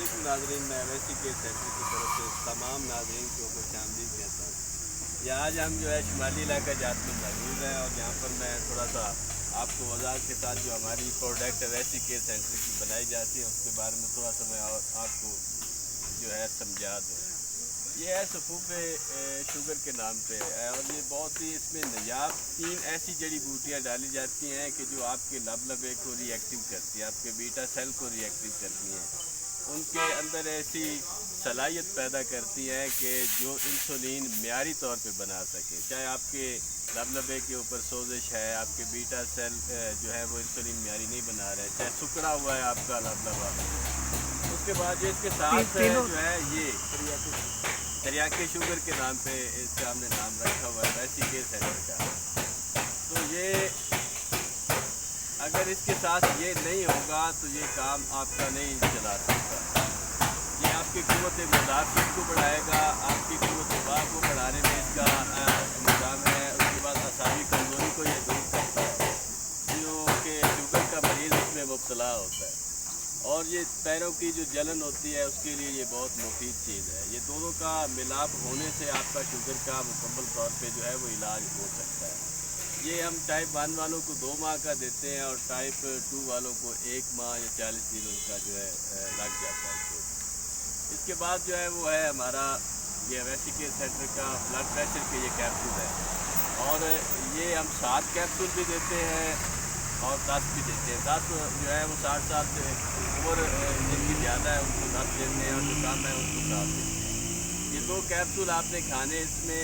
علیکم ناظرین، میں اویسی کے سینٹر کی طرف سے تمام ناظرین کو خوش آمدید کہتا ہوں۔ یہ آج ہم جو ہے شمالی علاقہ جات میں موجود ہیں، اور یہاں پر میں تھوڑا سا آپ کو وضاحت کے ساتھ جو ہماری پروڈکٹ اویسی کے سینٹر کی بنائی جاتی ہے اس کے بارے میں تھوڑا سا میں آپ کو جو ہے سمجھا دوں۔ یہ ہے صفوف شوگر کے نام پہ ہے، اور یہ بہت ہی اس میں نایاب 3 ایسی جڑی بوٹیاں ڈالی جاتی ہیں کہ جو آپ کے لبے کو ری ایکٹیو کرتی ہیں، آپ کے بیٹا سیل کو ری ایکٹیو کرتی ہیں، ان کے اندر ایسی صلاحیت پیدا کرتی ہیں کہ جو انسولین معیاری طور پہ بنا سکے، چاہے آپ کے لبے کے اوپر سوزش ہے، آپ کے بیٹا سیل جو ہے وہ انسولین معیاری نہیں بنا رہے، چاہے سکڑا ہوا ہے آپ کا لبا۔ اس کے بعد جو اس کے ساتھ جو ہے یہ تریاکی شوگر کے نام پہ اس کا ہم نے نام رکھا ہوا ہے اویسی کے سینٹر کا۔ تو یہ اگر اس کے ساتھ یہ نہیں ہوگا تو یہ کام آپ کا نہیں چلا سکتا۔ یہ آپ کی قوت مدافعت کو بڑھائے گا، آپ کی قوت دفاع کو بڑھانے میں اس کا نظام ہے۔ اس کے بعد اعصابی کمزوری کو یہ دور کرتا ہے، جو کہ شوگر کا مریض اس میں مبتلا ہوتا ہے، اور یہ پیروں کی جو جلن ہوتی ہے اس کے لیے یہ بہت مفید چیز ہے۔ یہ دونوں کا ملاپ ہونے سے آپ کا شوگر کا مکمل طور پہ جو ہے وہ علاج ہو سکتا ہے۔ یہ ہم ٹائپ 1 والوں کو 2 ماہ کا دیتے ہیں، اور ٹائپ 2 والوں کو 1 ماہ یا 40 دن ان کا جو ہے لگ جاتا ہے۔ اس کے بعد جو ہے وہ ہے ہمارا یہ اویسی کے سینٹر کا بلڈ پریشر کے یہ کیپسول ہے، اور یہ ہم 7 کیپسول بھی دیتے ہیں اور 10 بھی دیتے ہیں۔ 10 جو ہے وہ 60 سال سے اوپر جن کی زیادہ ہے ان کو 10 دیتے ہیں، اور جو کم ہے ان کو 7 دیتے ہیں۔ یہ 2 کیپسول آپ نے کھانے، اس میں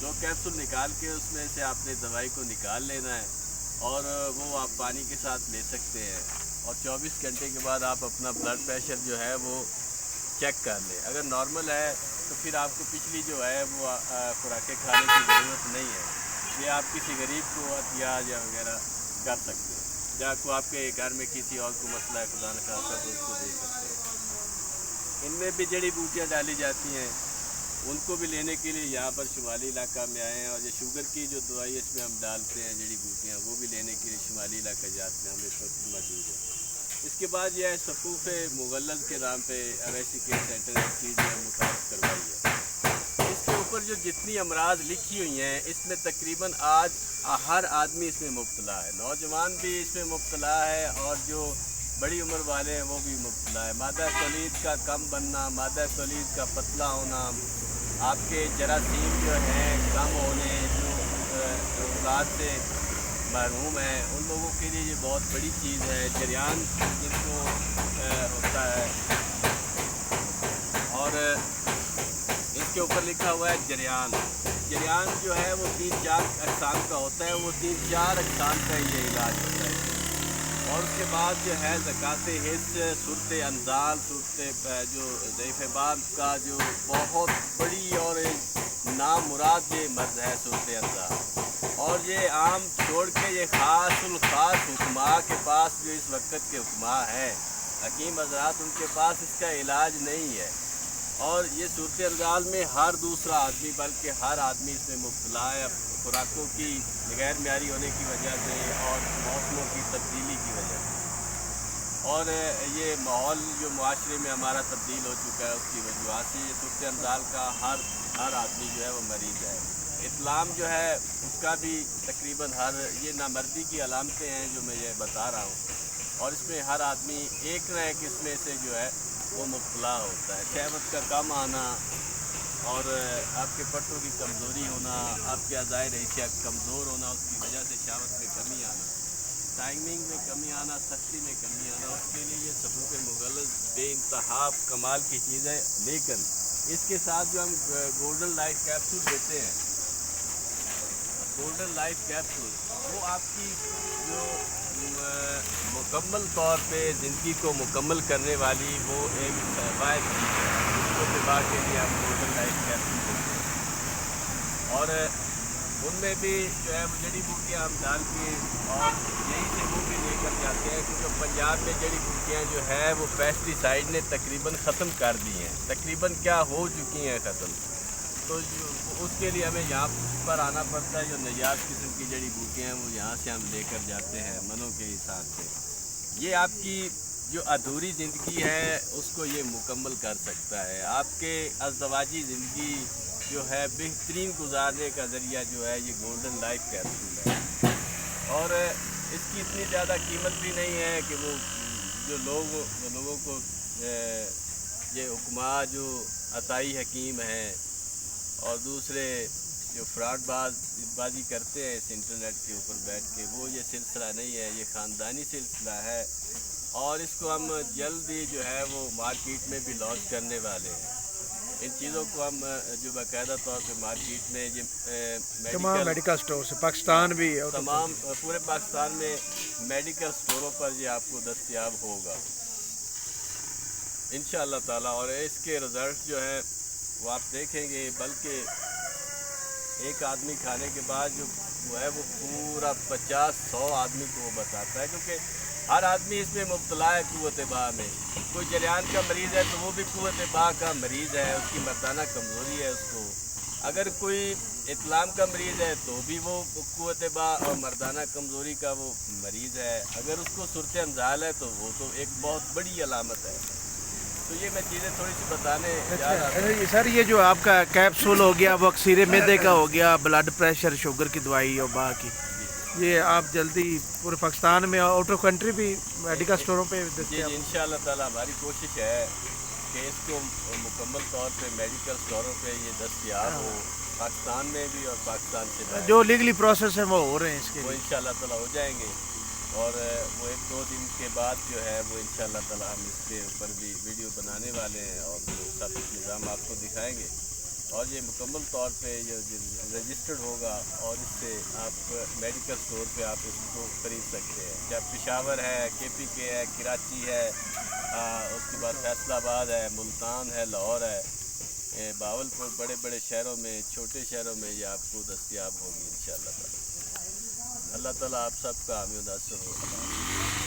2 کیپسول نکال کے اس میں سے آپ نے دوائی کو نکال لینا ہے، اور وہ آپ پانی کے ساتھ لے سکتے ہیں، اور 24 گھنٹے کے بعد آپ اپنا بلڈ پریشر جو ہے وہ چیک کر لیں۔ اگر نارمل ہے تو پھر آپ کو پچھلی جو ہے وہ خوراکیں کھانے کی ضرورت نہیں ہے، یہ آپ کسی غریب کو عطیہ یا وغیرہ کر سکتے ہیں، یا کو آپ کے گھر میں کسی اور کو مسئلہ ہے خدا نخواستہ تو اس کو دے سکتے ہیں۔ ان میں بھی جڑی بوٹیاں ڈالی جاتی ہیں، ان کو بھی لینے کے لیے یہاں پر شمالی علاقہ میں آئے ہیں، اور یہ شوگر کی جو دوائی اس میں ہم ڈالتے ہیں جڑی بوٹیاں، وہ بھی لینے کے لیے شمالی علاقہ جات میں ہم اس وقت موجود ہیں۔ اس کے بعد یہ ہے صفوف مغلظ کے نام پہ اویسی کے سینٹر کی جو ہے متعارف کروائی ہے۔ اس کے اوپر جو جتنی امراض لکھی ہوئی ہیں اس میں تقریباً آج ہر آدمی اس میں مبتلا ہے، نوجوان بھی اس میں مبتلا ہے، اور جو بڑی عمر والے ہیں وہ بھی مبتلا ہے۔ مادہ تولید کا کم بننا، مادہ تولید کا پتلا ہونا، آپ کے جراثیم جو ہیں کم ہونے، جو اولاد سے محروم ہیں ان لوگوں کے لیے یہ بہت بڑی چیز ہے۔ جریان جن کو ہوتا ہے، اور اس کے اوپر لکھا ہوا ہے جریان۔ جریان جو ہے وہ 3-4 اقسام کا ہوتا ہے، وہ 3-4 اقسام کا یہ علاج ہوتا ہے۔ اور اس کے بعد جو ہے زکوٰۃ حس، صورت انزال، صورت جو ضعیف باب کا جو بہت بڑی اور نامراد یہ مرض ہے صورت انزال، اور یہ عام چھوڑ کے یہ خاص الخاص حکماء کے پاس جو اس وقت کے حکماء ہیں، حکیم حضرات، ان کے پاس اس کا علاج نہیں ہے۔ اور یہ صورت انزال میں ہر دوسرا آدمی بلکہ ہر آدمی اس میں مبتلا ہے، خوراکوں کی غیر معیاری ہونے کی وجہ سے اور موسموں کی تبدیلی کی وجہ سے، اور یہ ماحول جو معاشرے میں ہمارا تبدیل ہو چکا ہے اس کی وجوہات سے یہ صورت انزال کا ہر آدمی جو ہے وہ مریض ہے۔ اسلام جو ہے اس کا بھی تقریباً یہ نامردی کی علامتیں ہیں جو میں یہ بتا رہا ہوں، اور اس میں ہر آدمی ایک نہ ایک اس میں سے جو ہے وہ مبتلا ہوتا ہے۔ شہوت کا کم آنا، اور آپ کے پٹوں کی کمزوری ہونا، آپ کے اعضائے ریشہ کمزور ہونا، اس کی وجہ سے شہوت میں کمی آنا، ٹائمنگ میں کمی آنا، سختی میں کمی آنا، اس کے لیے یہ صفوف مغلظ بے انتہا کمال کی چیز ہے۔ لیکن اس کے ساتھ جو ہم گولڈن لائف کیپسول دیتے ہیں، گولڈن لائف کیپسول، وہ آپ کی جو مکمل طور پہ زندگی کو مکمل کرنے والی وہ ایک واحد چیز ہے جس کو دبا کے لیے ہم گولڈن لائف کیپسول دیتے ہیں، اور ان میں بھی جو ہے جڑی بوٹیاں ہم ڈال کے اور یہیں سے وہ بھی لے کر جاتے ہیں، کیونکہ پنجاب میں جڑی بوٹیاں جو ہے وہ پیسٹیسائڈ نے تقریباً ختم کر دی ہیں، تقریباً کیا ہو چکی ہیں ختم، تو اس کے لیے ہمیں یہاں پر آنا پڑتا ہے۔ جو نجات قسم کی جڑی بوٹیاں ہیں وہ یہاں سے ہم لے کر جاتے ہیں منوں کے حساب سے۔ یہ آپ کی جو ادھوری زندگی ہے اس کو یہ مکمل کر سکتا ہے. آپ کے ازدواجی زندگی جو ہے بہترین گزارنے کا ذریعہ جو ہے یہ گولڈن لائف کیپسول ہے. اور اس کی اتنی زیادہ قیمت بھی نہیں ہے کہ وہ جو لوگوں کو یہ حکماں جو عطائی حکیم ہیں اور دوسرے جو فراڈ بازی کرتے ہیں اس انٹرنیٹ کے اوپر بیٹھ کے، وہ یہ سلسلہ نہیں ہے. یہ خاندانی سلسلہ ہے اور اس کو ہم جلد ہی جو ہے وہ مارکیٹ میں بھی لانچ کرنے والے ہیں. ان چیزوں کو ہم جو باقاعدہ طور پہ مارکیٹ میں تمام میڈیکل اسٹور سے پاکستان بھی تمام پورے پاکستان میں میڈیکل اسٹوروں پر یہ آپ کو دستیاب ہوگا انشاءاللہ تعالیٰ. اور اس کے رزلٹ جو ہے وہ آپ دیکھیں گے، بلکہ ایک آدمی کھانے کے بعد جو وہ ہے وہ پورا 50-100 آدمی کو وہ بتاتا ہے، کیونکہ ہر آدمی اس میں مبتلا ہے قوت باہ میں. کوئی جریان کا مریض ہے تو وہ بھی قوت باہ کا مریض ہے، اس کی مردانہ کمزوری ہے اس کو. اگر کوئی اطلام کا مریض ہے تو بھی وہ قوت باہ اور مردانہ کمزوری کا وہ مریض ہے. اگر اس کو صورت انزال ہے تو وہ تو ایک بہت بڑی علامت ہے. تو یہ میں چیزیں تھوڑی سی بتانے جا رہا تھا. سر یہ جو آپ کا کیپسول ہو گیا، وہ اکثیر معدے کا ہو گیا، بلڈ پریشر شوگر کی دوائی اور باقی یہ آپ جلدی پورے پاکستان میں آؤٹ آف کنٹری بھی میڈیکل اسٹوروں پہ جی انشاءاللہ تعالیٰ ہماری کوشش ہے کہ اس کو مکمل طور پہ میڈیکل اسٹوروں پہ یہ دستیاب ہو، پاکستان میں بھی اور پاکستان سے باہر. جو لیگلی پروسیس ہے وہ ہو رہے ہیں اس کے وہ انشاءاللہ تعالیٰ ہو جائیں گے. اور وہ 1-2 دن کے بعد جو ہے وہ انشاءاللہ تعالیٰ ہم اس کے اوپر بھی ویڈیو بنانے والے ہیں اور سب نظام آپ کو دکھائیں گے. اور یہ مکمل طور پہ یہ رجسٹرڈ ہوگا اور اس سے آپ میڈیکل اسٹور پہ آپ اس کو خرید سکتے ہیں. جب پشاور ہے، KPK ہے، کراچی ہے، اس کے بعد فیصل آباد ہے، ملتان ہے، لاہور ہے، باولپور، بڑے بڑے شہروں میں، چھوٹے شہروں میں یہ آپ کو دستیاب ہوگی انشاءاللہ تعالیٰ. اللہ تعالیٰ آپ سب کا حامی و ناصر ہو.